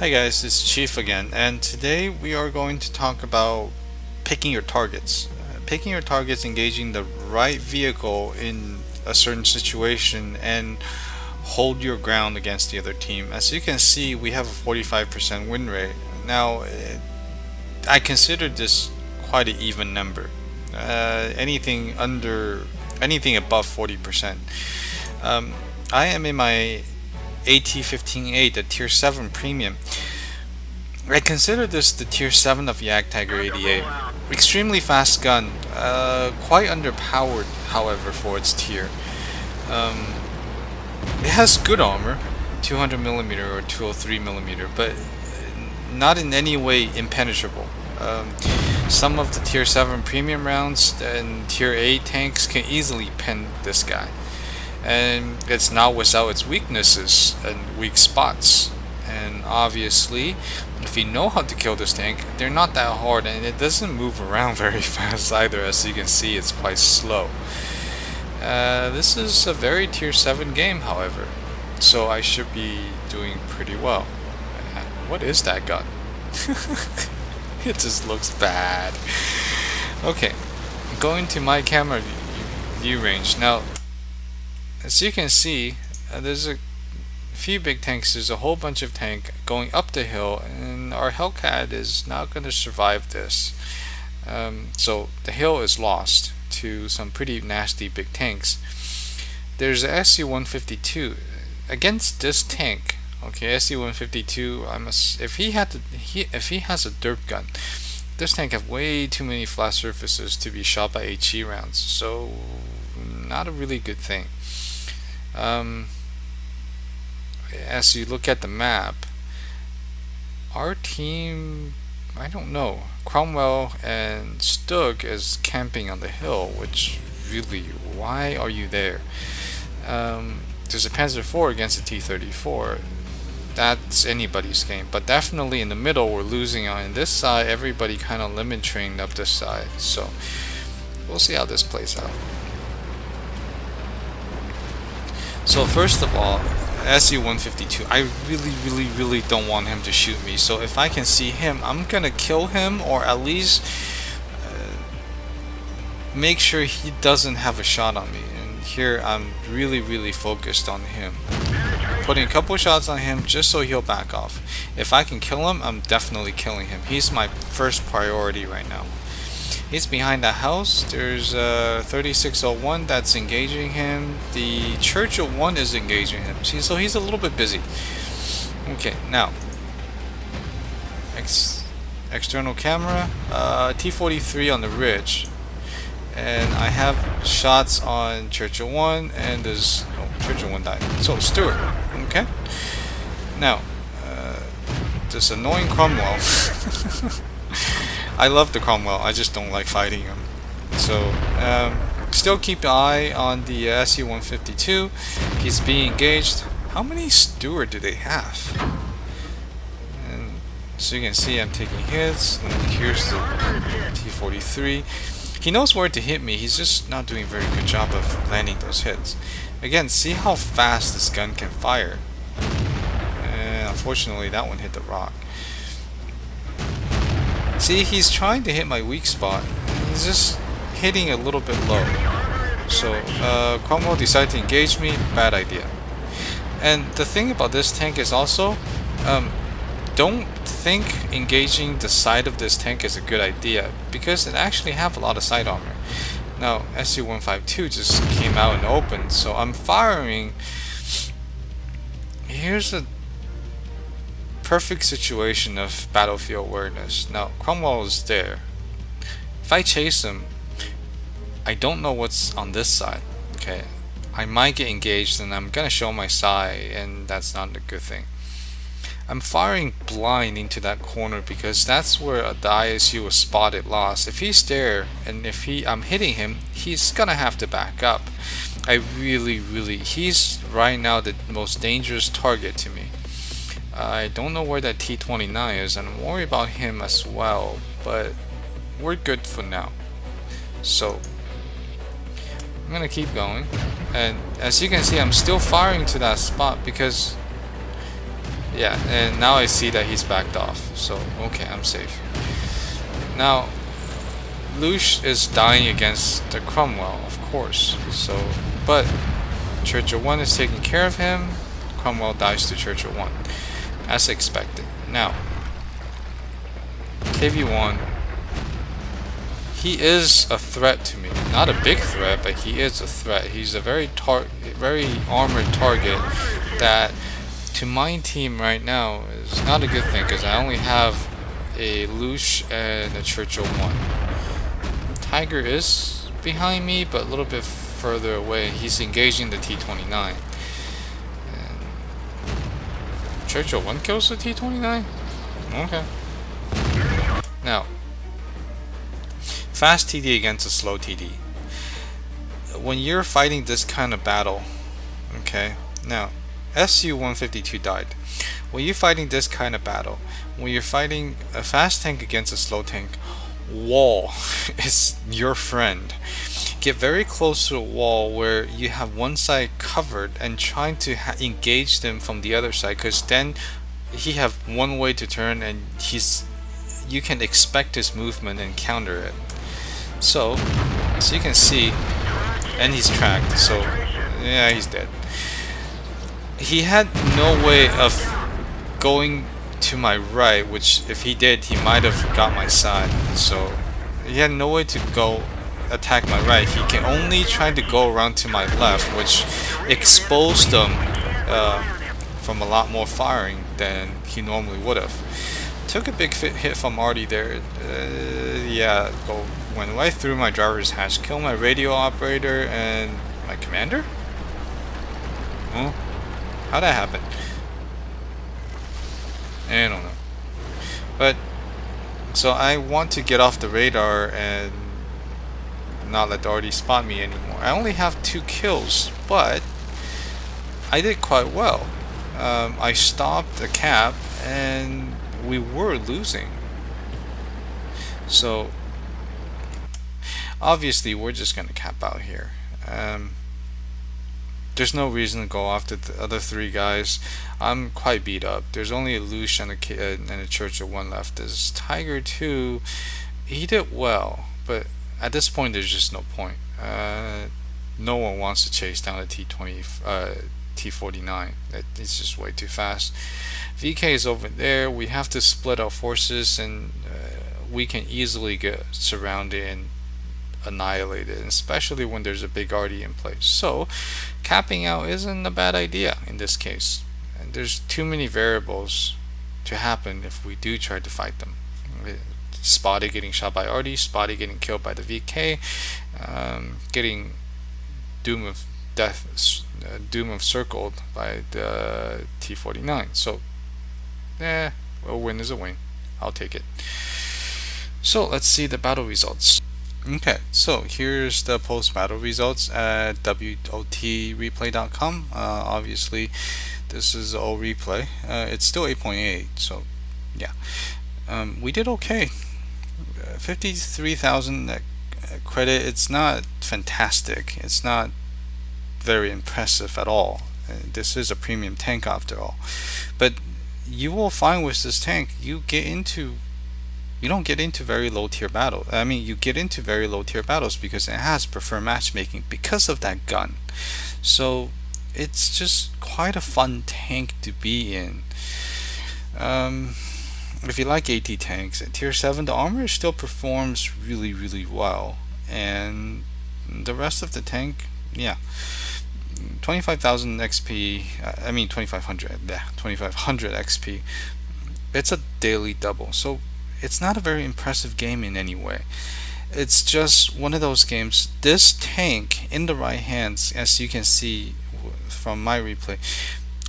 Hi guys, it's Chief again, and today we are going to talk about picking your targets. Picking your targets, engaging the right vehicle in a certain situation, and hold your ground against the other team. As you can see, we have a 45% win rate. Now, I consider this quite an even number. Anything above 40%. Um, I am in my AT-15A, the Tier 7 Premium. I consider this the Tier 7 of Jagdtiger 88. Extremely fast gun, quite underpowered, however, for its tier. Um, it has good armor, 200mm or 203mm, but not in any way impenetrable. Some of the Tier 7 premium rounds and Tier 8 tanks can easily pen this guy. And it's not without its weaknesses and weak spots. And obviously, if you know how to kill this tank, they're not that hard, and it doesn't move around very fast either. As you can see, it's quite slow. This is a very Tier 7 game, however, so I should be doing pretty well. What is that gun? It just looks bad. Okay, going to my camera view range. Now, as you can see, there's a few big tanks. There's a whole bunch of tank going up the hill, and our Hellcat is not going to survive this. So the hill is lost to some pretty nasty big tanks. There's a SC-152 against this tank. Okay, SC-152. If he has a derp gun, this tank have way too many flat surfaces to be shot by HE rounds. So not a really good thing. As you look at the map, our team, I don't know, Cromwell and Stug is camping on the hill, which really, why are you there? There's a Panzer IV against a T-34. That's anybody's game, but definitely in the middle we're losing on this side. Everybody kind of limit trained up this side, so we'll see how this plays out. So first of all, SC-152, I really don't want him to shoot me. So if I can see him, I'm gonna kill him, or at least make sure he doesn't have a shot on me. And here I'm really focused on him, putting a couple shots on him just so he'll back off. If I can kill him, I'm definitely killing him. He's my first priority right now. He's behind the house. There's 3601 that's engaging him. The Churchill 1 is engaging him. See, so he's a little bit busy. Okay, now external camera, T-43 on the ridge, and I have shots on Churchill 1, and there's Churchill 1 died. So Stewart, okay. Now this annoying Cromwell. I love the Cromwell, I just don't like fighting him. So, still keep an eye on the SC-152. He's being engaged. How many Stewart do they have? And so you can see I'm taking hits, and here's the T-43. He knows where to hit me, he's just not doing a very good job of landing those hits. Again, see how fast this gun can fire. And unfortunately that one hit the rock. See, he's trying to hit my weak spot. He's just hitting a little bit low. So, Cromwell decided to engage me. Bad idea. And the thing about this tank is also, don't think engaging the side of this tank is a good idea, because it actually have a lot of side armor. Now, SC-152 just came out and opened, so I'm firing. Here's a perfect situation of battlefield awareness. Now, Cromwell is there. If I chase him, I don't know what's on this side. Okay, I might get engaged and I'm gonna show my side, and that's not a good thing. I'm firing blind into that corner because that's where the ISU was spotted lost. If he's there and if I'm hitting him, he's gonna have to back up. He's right now the most dangerous target to me. I don't know where that T-29 is, and I'm worried about him as well, but we're good for now. So I'm gonna keep going, and as you can see, I'm still firing to that spot because Yeah, and now I see that he's backed off. So, okay, I'm safe. Now, Lush is dying against the Cromwell, of course. So, but Churchill 1 is taking care of him. Cromwell dies to Churchill 1, as expected. Now, KV1, he is a threat to me. Not a big threat, but he is a threat. He's a very armored target that, to my team right now, is not a good thing because I only have a Lush and a Churchill 1. Tiger is behind me, but a little bit further away. He's engaging the T-29. And Churchill 1 kills the T-29? Okay. Now, fast TD against a slow TD. When you're fighting this kind of battle, okay, now, SU-152 died. When you're fighting this kind of battle, when you're fighting a fast tank against a slow tank, wall is your friend. Get very close to the wall where you have one side covered and trying to engage them from the other side, because then he have one way to turn and you can expect his movement and counter it. So you can see, and he's tracked, so yeah, he's dead. He had no way of going to my right, which if he did, he might have got my side. So he had no way to go attack my right. He can only try to go around to my left, which exposed them from a lot more firing than he normally would have. Took a big hit from Artie there. Yeah, went right through my driver's hatch, killed my radio operator and my commander? Oh, how'd that happen? I don't know. But, so I want to get off the radar and not let the Artie spot me anymore. I only have 2 kills, but I did quite well. I stopped the cap and we were losing. So obviously we're just gonna cap out here. There's no reason to go after the other 3 guys. I'm quite beat up. There's only a Lush and a Churchill 1 left. This Tiger 2, he did well, but at this point there's just no point. No one wants to chase down a T-49. It's just way too fast. VK is over there. We have to split our forces, and we can easily get surrounded and annihilated, especially when there's a big Artie in place. So capping out isn't a bad idea in this case. And there's too many variables to happen if we do try to fight them. Spotty getting shot by Artie, Spotty getting killed by the VK, getting Doom of circled by the T-49. So a win is a win. I'll take it. So let's see the battle results. Okay, so here's the post-battle results at WOTreplay.com. Obviously, this is an old replay. It's still 8.8, so yeah. We did okay. 53,000 credit. It's not fantastic. It's not very impressive at all. This is a premium tank after all. But you will find with this tank, you don't get into very low tier battles. I mean, you get into very low tier battles because it has preferred matchmaking because of that gun. So it's just quite a fun tank to be in. If you like AT tanks, at tier 7 the armor still performs really well, and the rest of the tank, yeah, 25,000 XP, I mean 2500 XP, it's a daily double, so it's not a very impressive game in any way. It's just one of those games. This tank in the right hands, as you can see from my replay,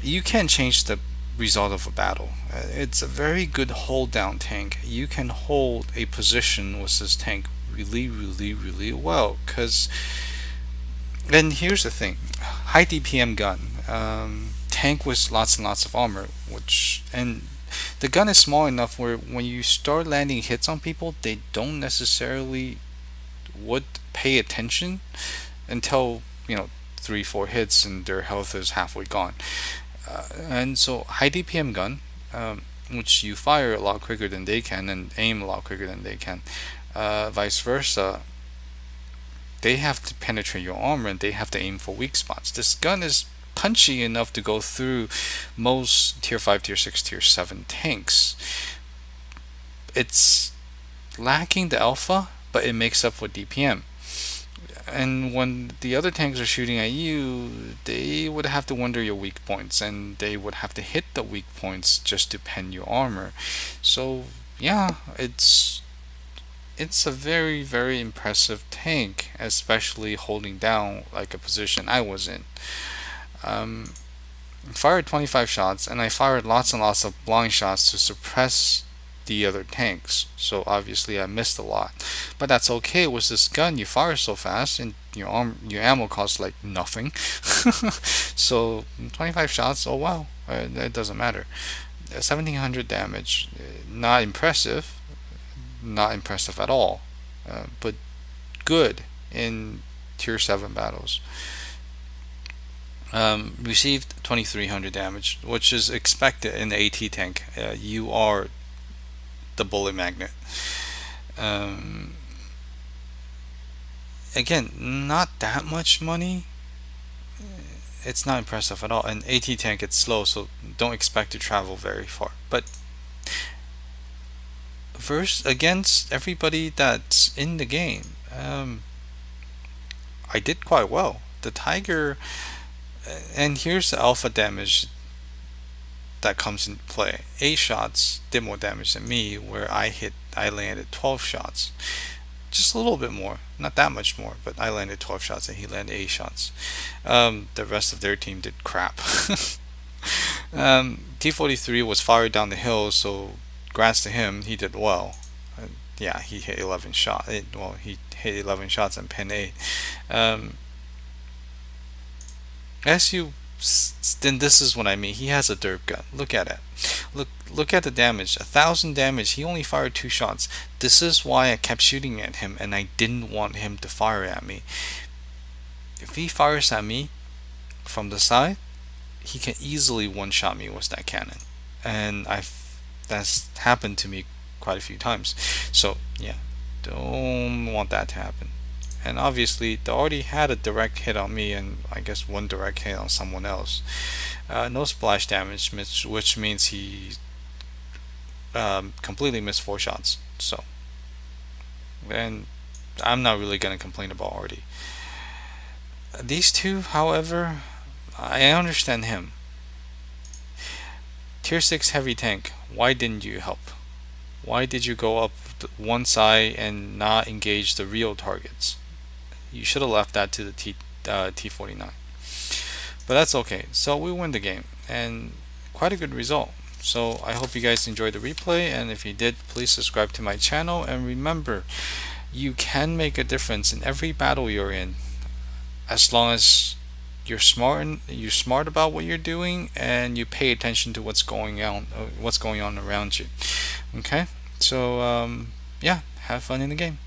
you can change the result of a battle. It's a very good hold down tank. You can hold a position with this tank really well, because, and here's the thing, high DPM gun, tank with lots and lots of armor, and the gun is small enough where when you start landing hits on people, they don't necessarily would pay attention until 3-4 hits and their health is halfway gone. And so high DPM gun, which you fire a lot quicker than they can and aim a lot quicker than they can. Vice versa, they have to penetrate your armor and they have to aim for weak spots. This gun is punchy enough to go through most tier 5, tier 6, tier 7 tanks. It's lacking the alpha, but it makes up for DPM. And when the other tanks are shooting at you, they would have to wonder your weak points and they would have to hit the weak points just to pen your armor. So yeah, it's a very, very impressive tank, especially holding down like a position I was in. um, Fired 25 shots, and I fired lots and lots of blind shots to suppress the other tanks. So obviously I missed a lot, but that's okay. With this gun, you fire so fast, and your ammo costs like nothing. So 25 shots, oh wow, it doesn't matter. 1700 damage, not impressive, not impressive at all, but good in tier 7 battles. Received 2300 damage, which is expected in the AT tank. You are the bullet magnet. Um, Again, not that much money. It's not impressive at all. And AT tank, it's slow, so don't expect to travel very far. But versus against everybody that's in the game, I did quite well. The Tiger, and here's the alpha damage that comes into play. 8 shots did more damage than me, where I landed 12 shots. Just a little bit more, not that much more, but I landed 12 shots and he landed 8 shots. The rest of their team did crap. T43 was fired down the hill, so grants to him, he did well. Yeah, he hit 11 shots. Well, he hit 11 shots and pen 8. Um, as you then this is what I mean. He has a derp gun. Look at it. Look at the damage. 1,000 damage. He only fired 2 shots. This is why I kept shooting at him, and I didn't want him to fire at me. If he fires at me from the side, he can easily one-shot me with that cannon, and that's happened to me quite a few times. So yeah, don't want that to happen. And obviously they already had a direct hit on me, and I guess one direct hit on someone else. No splash damage, which means he completely missed 4 shots. So, and I'm not really gonna complain about Artie. These two, however, I understand him. Tier 6 heavy tank, why didn't you help? Why did you go up one side and not engage the real targets? You should have left that to the T49. But that's okay. So we win the game, and quite a good result. So I hope you guys enjoyed the replay, and if you did, please subscribe to my channel, and remember, you can make a difference in every battle you're in, as long as you're smart about what you're doing, and you pay attention to what's going on around you. Okay, so yeah, have fun in the game.